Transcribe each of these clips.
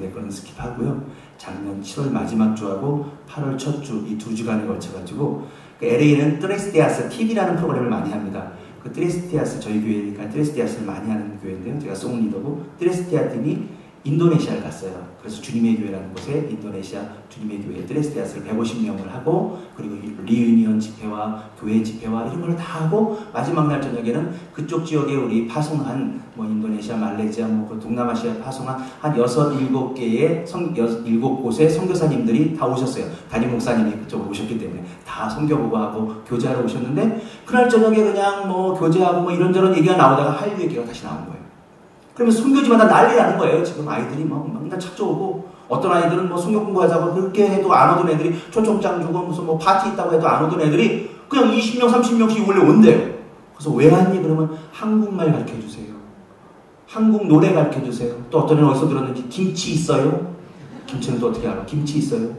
때문에 그건 스킵하고요. 작년 7월 마지막 주하고 8월 첫 주, 이 2주간에 걸쳐가지고 LA는 트레스티아스 TV라는 프로그램을 많이 합니다. 그 트레스티아스, 저희 교회니까 트레스티아스를 많이 하는 교회인데요. 제가 송리더고 트레스티아 팀이 인도네시아를 갔어요. 그래서 주님의 교회라는 곳에 인도네시아 주님의 교회 트레스티아스를 150명을 하고, 그리고 리유니언 집회와 교회 집회와 이런 걸 다 하고, 마지막 날 저녁에는 그쪽 지역에 우리 파송한 뭐 인도네시아, 말레이시아, 뭐 그 동남아시아 파송한 한 6, 7개의 7곳의 선교사님들이 다 오셨어요. 담임 목사님이 그쪽으로 오셨기 때문에 다 선교보고하고 교제하러 오셨는데, 그날 저녁에 그냥 뭐 교제하고 뭐 이런저런 얘기가 나오다가 한류 얘기가 다시 나온 거예요. 그러면 선교지마다 난리 나는 거예요. 지금 아이들이 막 맨날 찾아오고, 어떤 아이들은 뭐 성경 공부하자고 그렇게 해도 안 오던 애들이 초청장 주고 무슨 뭐 파티 있다고 해도 안 오던 애들이 그냥 20명, 30명씩 원래 온대요. 그래서 왜 왔니? 그러면 한국말 가르쳐 주세요. 한국 노래 가르쳐 주세요. 또 어떤 애는 어디서 들었는지 김치 있어요? 김치는 또 어떻게 알아? 김치 있어요?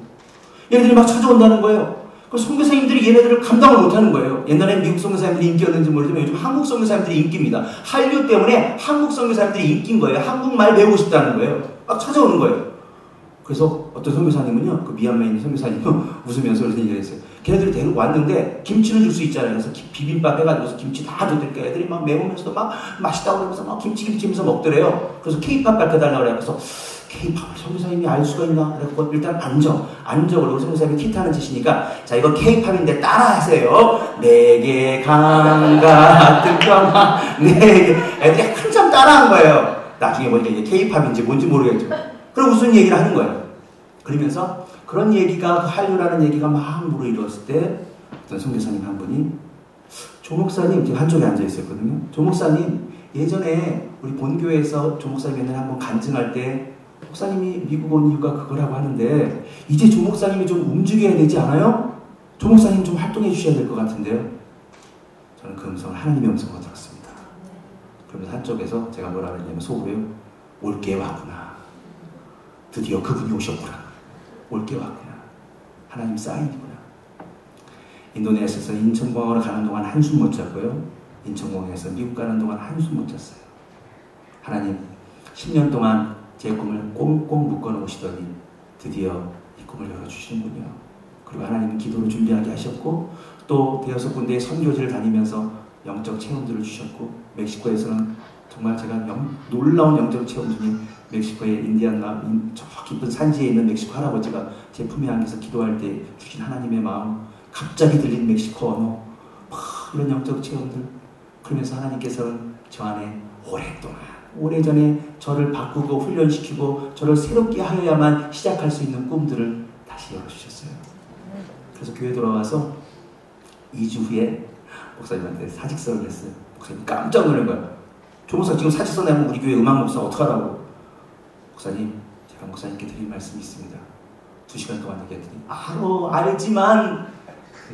얘네들이 막 찾아온다는 거예요. 그래서 선교사님들이 얘네들을 감당을 못하는 거예요. 옛날에는 미국 선교사님들이 인기였는지 모르지만 요즘 한국 선교사님들이 인기입니다. 한류 때문에 한국 선교사님들이 인기인 거예요. 한국말 배우고 싶다는 거예요. 막 찾아오는 거예요. 그래서 어떤 선교사님은요, 그 미얀마에 있는 선교사님은 웃으면서 이렇게 얘기를 했어요. 걔네들이 데리고 왔는데 김치는 줄 수 있잖아요. 그래서 비빔밥 해가지고 김치 다 줬더니 애들이 막 매우면서도 막 맛있다고 그러면서 막 김치 하면서 먹더래요. 그래서 케이팝 가르쳐달라고 그래요. 그래서 케이팝을 선교사님이 알 수가 있나? 그래서 일단 앉아. 그리고 선교사님이 기타는 치시니까, 자, 이거 케이팝인데 따라하세요. 내게 강 같은 평화, 내게. 애들이 한참 따라한 거예요. 나중에 보니까 이게 케이팝인지 뭔지 모르겠죠. 그럼 무슨 얘기를 하는 거예요. 그러면서 그런 얘기가, 그 한류라는 얘기가 막 무르익었을 때 어떤 선교사님 한 분이, 조 목사님, 지금 한쪽에 앉아 있었거든요. 조 목사님, 예전에 우리 본교회에서 조 목사님 옛날에 한번 간증할 때 목사님이 미국 온 이유가 그거라고 하는데, 이제 조 목사님이 좀 움직여야 되지 않아요? 조 목사님 좀 활동해 주셔야 될 것 같은데요. 저는 그 음성을 하나님의 음성으로 들었습니다. 그러면서 한쪽에서 제가 뭐라 그랬냐면 속으로요, 올게 왔구나. 드디어 그분이 오셨구나. 올게 왔구나. 하나님 사인이구나. 인도네시아에서 인천공항으로 가는 동안 한숨 못 잤고요. 인천공항에서 미국 가는 동안 한숨 못 잤어요. 하나님 10년 동안 제 꿈을 꽁꽁 묶어놓으시더니 드디어 이 꿈을 열어주시는군요. 그리고 하나님은 기도로 준비하게 하셨고, 또 대여섯 군데의 선교지를 다니면서 영적 체험들을 주셨고, 멕시코에서는 정말 제가 놀라운 영적 체험 중에 멕시코의 인디안나 저 깊은 산지에 있는 멕시코 할아버지가 제 품에 안겨서 기도할 때 주신 하나님의 마음, 갑자기 들린 멕시코 언어, 이런 영적 체험들. 그러면서 하나님께서는 저 안에 오래전에 저를 바꾸고 훈련시키고 저를 새롭게 하여야만 시작할 수 있는 꿈들을 다시 열어주셨어요. 그래서 교회 돌아와서 2주 후에 목사님한테 사직서를 냈어요. 목사님 깜짝 놀란 거야. 조 목사 지금 사직서 내면 우리 교회 음악 목사 어떡하라고. 목사님, 제가 목사님께 드릴 말씀이 있습니다. 2시간 동안 얘기했더니 알지만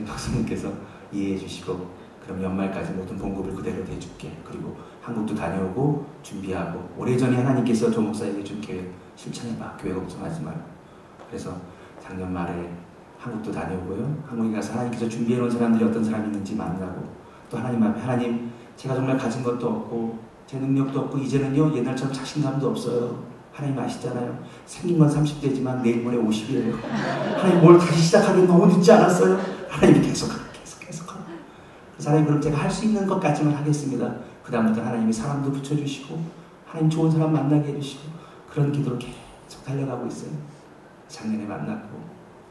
목사님께서 이해해 주시고, 그럼 연말까지 모든 봉급을 그대로 대줄게. 그리고 한국도 다녀오고 준비하고, 오래전에 하나님께서 조 목사에게 준 계획 실천해봐. 교회 걱정하지 말고. 그래서 작년 말에 한국도 다녀오고요. 한국에 가서 하나님께서 준비해놓은 사람들이 어떤 사람이 있는지 만나고, 또 하나님 앞에, 하나님 제가 정말 가진 것도 없고 제 능력도 없고 이제는요 옛날처럼 자신감도 없어요. 하나님 아시잖아요. 생긴 건 30대지만 내일 모레 50이에요. 하나님 뭘 다시 시작하기엔 너무 늦지 않았어요? 하나님이 계속 그래서 하나님, 그럼 제가 할 수 있는 것까지만 하겠습니다. 그 다음부터 하나님이 사람도 붙여주시고 하나님 좋은 사람 만나게 해주시고, 그런 기도로 계속 달려가고 있어요. 작년에 만났고,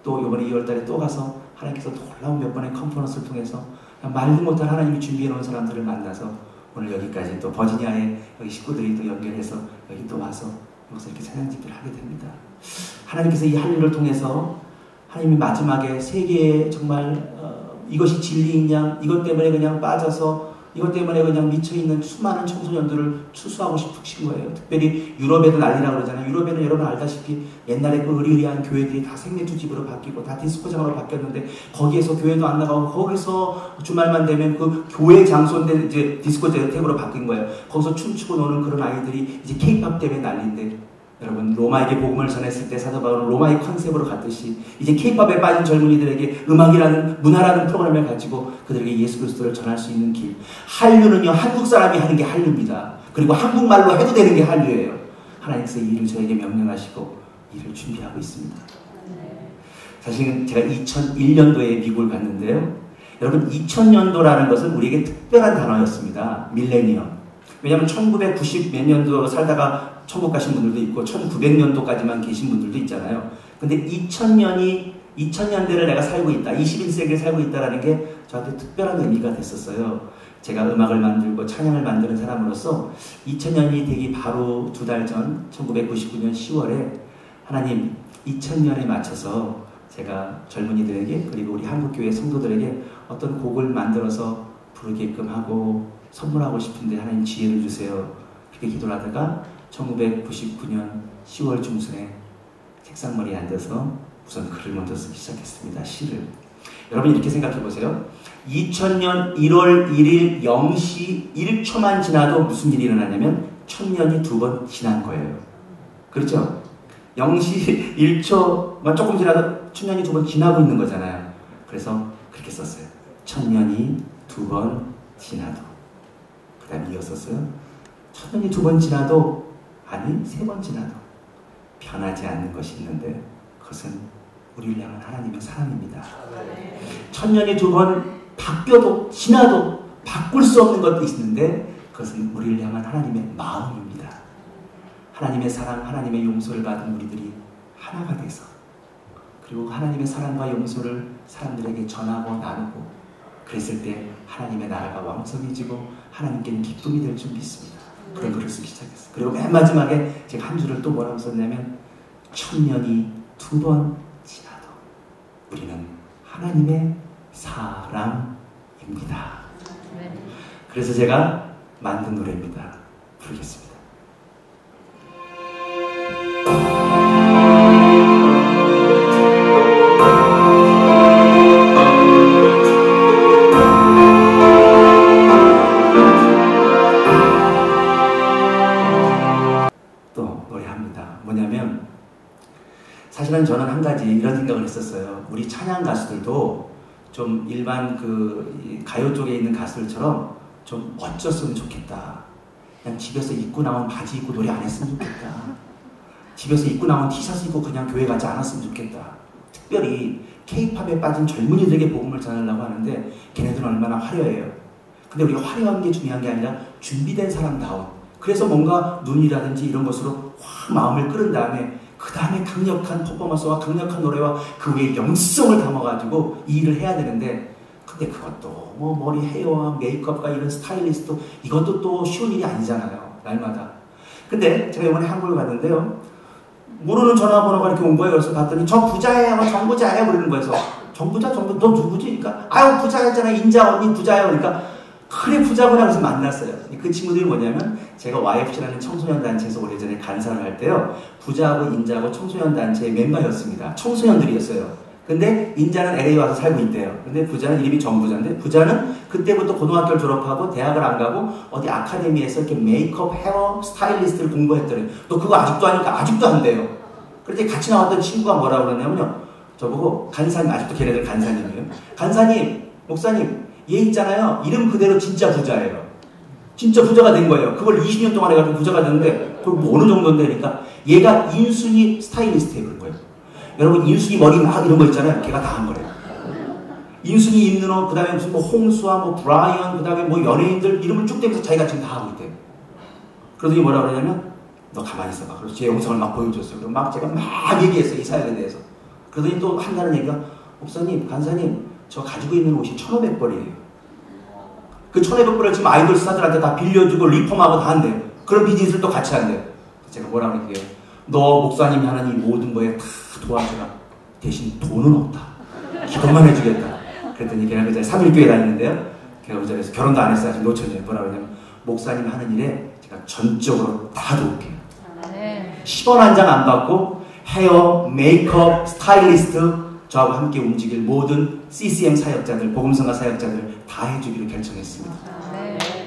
또 이번에 2월달에 또 가서 하나님께서 놀라운 몇 번의 컨퍼런스를 통해서 말도 못할 하나님이 준비해놓은 사람들을 만나서 오늘 여기까지 또 버지니아에 여기 식구들이 또 연결해서 여기 또 와서 여기서 이렇게 찬양 집회를 하게 됩니다. 하나님께서 이 한류를 통해서 하나님이 마지막에 세계에 정말 이것이 진리인 양, 이것 때문에 그냥 빠져서, 이것 때문에 그냥 미쳐있는 수많은 청소년들을 추수하고 싶으신 거예요. 특별히 유럽에도 난리라고 그러잖아요. 유럽에는 여러분 알다시피 옛날에 그 의리의리한 교회들이 다 생맥주 집으로 바뀌고 다 디스코장으로 바뀌었는데, 거기에서 교회도 안 나가고 거기서 주말만 되면 그 교회 장소인데 이제 디스코텍으로 바뀐 거예요. 거기서 춤추고 노는 그런 아이들이 이제 케이팝 때문에 난리인데, 여러분 로마에게 복음을 전했을 때 사도 바울은 로마의 컨셉으로 갔듯이 이제 케이팝에 빠진 젊은이들에게 음악이라는 문화라는 프로그램을 가지고 그들에게 예수 그리스도를 전할 수 있는 길. 한류는요 한국 사람이 하는 게 한류입니다. 그리고 한국말로 해도 되는 게 한류예요. 하나님께서 이 일을 저에게 명령하시고 일을 준비하고 있습니다. 사실은 제가 2001년도에 미국을 갔는데요. 여러분 2000년도라는 것은 우리에게 특별한 단어였습니다. 밀레니엄. 왜냐하면 1990 몇 년도 살다가 천국 가신 분들도 있고 1900년도까지만 계신 분들도 있잖아요. 근데 2000년대를 내가 살고 있다. 21세기를 살고 있다는 게 저한테 특별한 의미가 됐었어요. 제가 음악을 만들고 찬양을 만드는 사람으로서 2000년이 되기 바로 2달 전 1999년 10월에 하나님 2000년에 맞춰서 제가 젊은이들에게 그리고 우리 한국교회 성도들에게 어떤 곡을 만들어서 부르게끔 하고 선물하고 싶은데 하나님 지혜를 주세요. 그렇게 기도를 하다가 1999년 10월 중순에 책상머리에 앉아서 우선 글을 먼저 쓰기 시작했습니다. 시를. 여러분 이렇게 생각해 보세요. 2000년 1월 1일 0시 1초만 지나도 무슨 일이 일어나냐면 1000년이 2번 지난 거예요. 그렇죠? 0시 1초만 조금 지나도 1000년이 2번 지나고 있는 거잖아요. 그래서 그렇게 썼어요. 1000년이 2번 지나도. 그 다음에 이었었어요. 1000년이 2번 지나도 아니 3번 지나도 변하지 않는 것이 있는데 그것은 우리를 향한 하나님의 사랑입니다. 1000년이 2번 바뀌어도 지나도 바꿀 수 없는 것도 있는데 그것은 우리를 향한 하나님의 마음입니다. 하나님의 사랑, 하나님의 용서를 받은 우리들이 하나가 돼서 그리고 하나님의 사랑과 용서를 사람들에게 전하고 나누고 그랬을 때 하나님의 나라가 왕성해지고 하나님께는 기쁨이 될 줄 믿습니다. 그런 글을 쓰기 시작했어요. 그리고 맨 마지막에 제가 한 줄을 또 뭐라고 썼냐면 1000년이 2번 지나도 우리는 하나님의 사람입니다. 그래서 제가 만든 노래입니다. 부르겠습니다. 또 노래합니다. 뭐냐면 사실은 저는 한 가지 이런 생각을 했었어요. 우리 찬양 가수들도 좀 일반 그 가요 쪽에 있는 가수들처럼 좀 멋졌으면 좋겠다. 그냥 집에서 입고 나온 바지 입고 노래 안 했으면 좋겠다. 집에서 입고 나온 티셔츠 입고 그냥 교회 가지 않았으면 좋겠다. 특별히 K-팝에 빠진 젊은이들에게 복음을 전하려고 하는데 걔네들은 얼마나 화려해요. 근데 우리가 화려한 게 중요한 게 아니라 준비된 사람다운. 그래서 뭔가 눈이라든지 이런 것으로 확 마음을 끌은 다음에 그 다음에 강력한 퍼포먼스와 강력한 노래와 그 위에 영성을 담아가지고 이 일을 해야 되는데 근데 그것도 뭐 머리 헤어와 메이크업과 이런 스타일리스트 이것도 또 쉬운 일이 아니잖아요. 날마다. 근데 제가 이번에 한국을 갔는데요. 모르는 전화번호가 이렇게 온 거예요. 그래서 봤더니 저 부자예요. 정 부자예요. 그러는 거예요. 그래서 정 부자? 너 누구지? 그러니까 아유 부자였잖아. 인자 언니 부자예요. 그러니까 그래 부자구나. 그래서 만났어요. 그 친구들이 뭐냐면 제가 YFC라는 청소년 단체에서 오래전에 간사를 할 때요. 부자하고 인자하고 청소년 단체의 멤버였습니다. 청소년들이었어요. 근데 인자는 LA 와서 살고 있대요. 근데 부자는 이름이 정부자인데 부자는 그때부터 고등학교를 졸업하고 대학을 안 가고 어디 아카데미에서 이렇게 메이크업, 헤어, 스타일리스트를 공부했더니 너 그거 아직도 하니까 아직도 안 돼요. 그런데 같이 나왔던 친구가 뭐라고 그러냐면요. 저보고 간사님, 아직도 걔네들 간사님이에요. 간사님, 목사님 얘 있잖아요. 이름 그대로 진짜 부자예요. 진짜 부자가 된 거예요. 그걸 20년 동안 해가지고 부자가 됐는데 그걸 뭐 어느 정도인데니까 얘가 인순이 스타일리스트예요. 그런 거예요. 여러분 인순이 머리 막 이런 거 있잖아요. 걔가 다 한 거래요. 인순이 입는 옷, 그 다음에 무슨 뭐 홍수아, 뭐 브라이언, 그 다음에 뭐 연예인들 이름을 쭉 대면서 자기가 지금 다 하고 있대요. 그러더니 뭐라 그러냐면 너 가만히 있어봐. 그래서 제 영상을 막 보여줬어요. 그럼 막 제가 막 얘기했어요. 이 사역에 대해서. 그러더니 또 한다는 얘기가 목사님, 간사님 저 가지고 있는 옷이 1,500벌이에요. 그 1,500벌을 지금 아이돌 스타들한테 다 빌려주고 리폼하고 다 한대요. 그런 비즈니스를 또 같이 한대요. 제가 뭐라고 그럴게요. 너 목사님이 하는 이 모든 거에 다 도와주라. 대신 돈은 없다. 기도만 해주겠다. 그랬더니 걔가 그 전에 3일교회 다니는데요. 걔가 그 전에서 결혼도 안 했어요. 아직 노처녀예요. 뭐라고 그러냐면 목사님 하는 일에 제가 전적으로 다 도울게요. 10원 한 장 안 받고 헤어, 메이크업, 스타일리스트 저하고 함께 움직일 모든 CCM 사역자들, 복음성가 사역자들 다 해주기로 결정했습니다.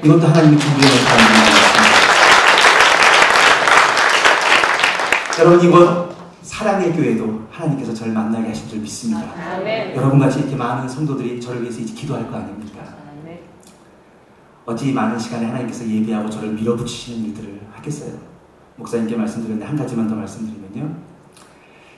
이것도 하나님이 준비해 놓은 사람입니다. 여러분 이곳 사랑의 교회도 하나님께서 저를 만나게 하신 줄 믿습니다. 여러분같이 이렇게 많은 성도들이 저를 위해서 이제 기도할 거 아닙니까? 어찌 많은 시간에 하나님께서 예배하고 저를 밀어붙이시는 일들을 하겠어요. 목사님께 말씀드렸는데 한 가지만 더 말씀드리면요.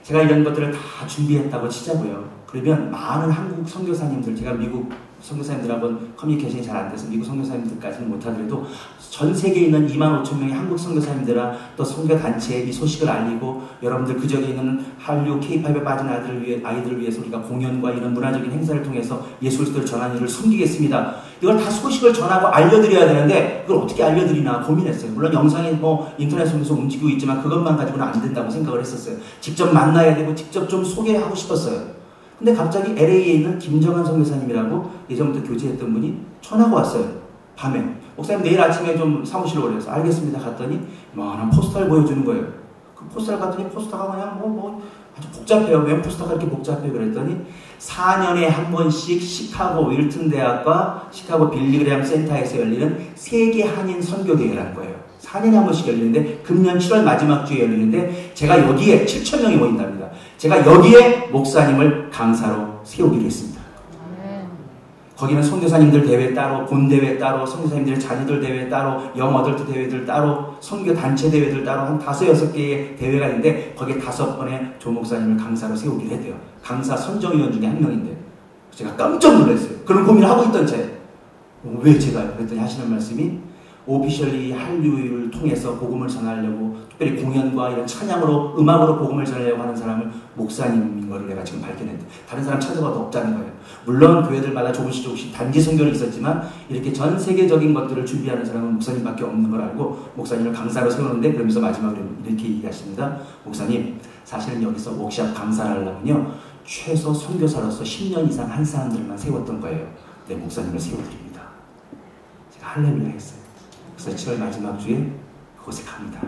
제가 이런 것들을 다 준비했다고 치자고요. 그러면 많은 한국 선교사님들, 제가 미국 선교사님들하고는 커뮤니케이션이 잘 안 돼서 미국 선교사님들까지는 못하더라도 전 세계에 있는 25,000명의 한국 선교사님들아 또 선교단체에 이 소식을 알리고 여러분들 그 지역에 있는 한류 K-팝에 빠진 아이들을 위해서 우리가 공연과 이런 문화적인 행사를 통해서 예수 그리스도를 전하는 일을 숨기겠습니다. 이걸 다 소식을 전하고 알려드려야 되는데 그걸 어떻게 알려드리나 고민했어요. 물론 영상이 뭐 인터넷 속에서 움직이고 있지만 그것만 가지고는 안 된다고 생각을 했었어요. 직접 만나야 되고 직접 좀 소개하고 싶었어요. 근데 갑자기 LA에 있는 김정한 선교사님이라고 예전부터 교제했던 분이 전화가 왔어요. 밤에. 목사님 내일 아침에 좀 사무실로 오래서 알겠습니다. 갔더니 많은 포스터를 보여주는 거예요. 그 포스터를 봤더니 포스터가 그냥 아주 복잡해요. 왜 포스터가 이렇게 복잡해? 그랬더니 4년에 한 번씩 시카고 윌튼 대학과 시카고 빌리그램 센터에서 열리는 세계 한인 선교대회라는 거예요. 4년에 한 번씩 열리는데 금년 7월 마지막 주에 열리는데 제가 여기에 7,000명이 모인답니다. 제가 여기에 목사님을 강사로 세우기로 했습니다. 거기는 선교사님들 대회 따로, 본대회 따로, 선교사님들의 자녀들 대회 따로, 영어덜트 대회들 따로, 선교단체 대회들 따로 한 5, 6개의 대회가 있는데 거기에 5번의 조 목사님을 강사로 세우기로 했대요. 강사 선정위원 중에 한 명인데 제가 깜짝 놀랐어요. 그런 고민을 하고 있던 채 왜 제가요? 그랬더니 하시는 말씀이 오피셜리 한류를 통해서 복음을 전하려고 특별히 공연과 이런 찬양으로 음악으로 복음을 전하려고 하는 사람은 목사님인 거를 내가 지금 발견했는데 다른 사람 찾아봐도 없다는 거예요. 물론 교회들마다 조금씩 단기 선교는 있었지만 이렇게 전 세계적인 것들을 준비하는 사람은 목사님밖에 없는 걸 알고 목사님을 강사로 세우는데 그러면서 마지막으로 이렇게 얘기하십니다. 목사님 사실은 여기서 워크숍 강사를 하려면요 최소 선교사로서 10년 이상 한 사람들만 세웠던 거예요. 네, 목사님을 세워드립니다. 제가 할렐루야 했어요. 그래서 7월 마지막 주에 그곳에 갑니다.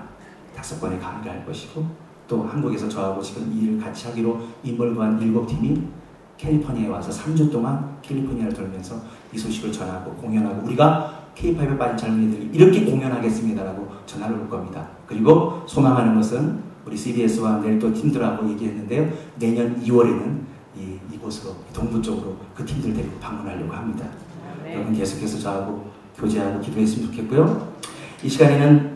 5번의 강의를 할 것이고 또 한국에서 저하고 지금 이 일을 같이 하기로 인벌과 한 7팀이 캘리포니아에 와서 3주 동안 캘리포니아를 돌면서 이 소식을 전하고 공연하고 우리가 K-팝에 빠진 젊은이들이 이렇게 공연하겠습니다라고 전화를 올 겁니다. 그리고 소망하는 것은 우리 CBS와 내일 또 팀들하고 얘기했는데요. 내년 2월에는 이곳으로 동부 쪽으로 그 팀들 데리고 방문하려고 합니다. 네. 여러분 계속해서 저하고 교제하고 기도했으면 좋겠고요. 이 시간에는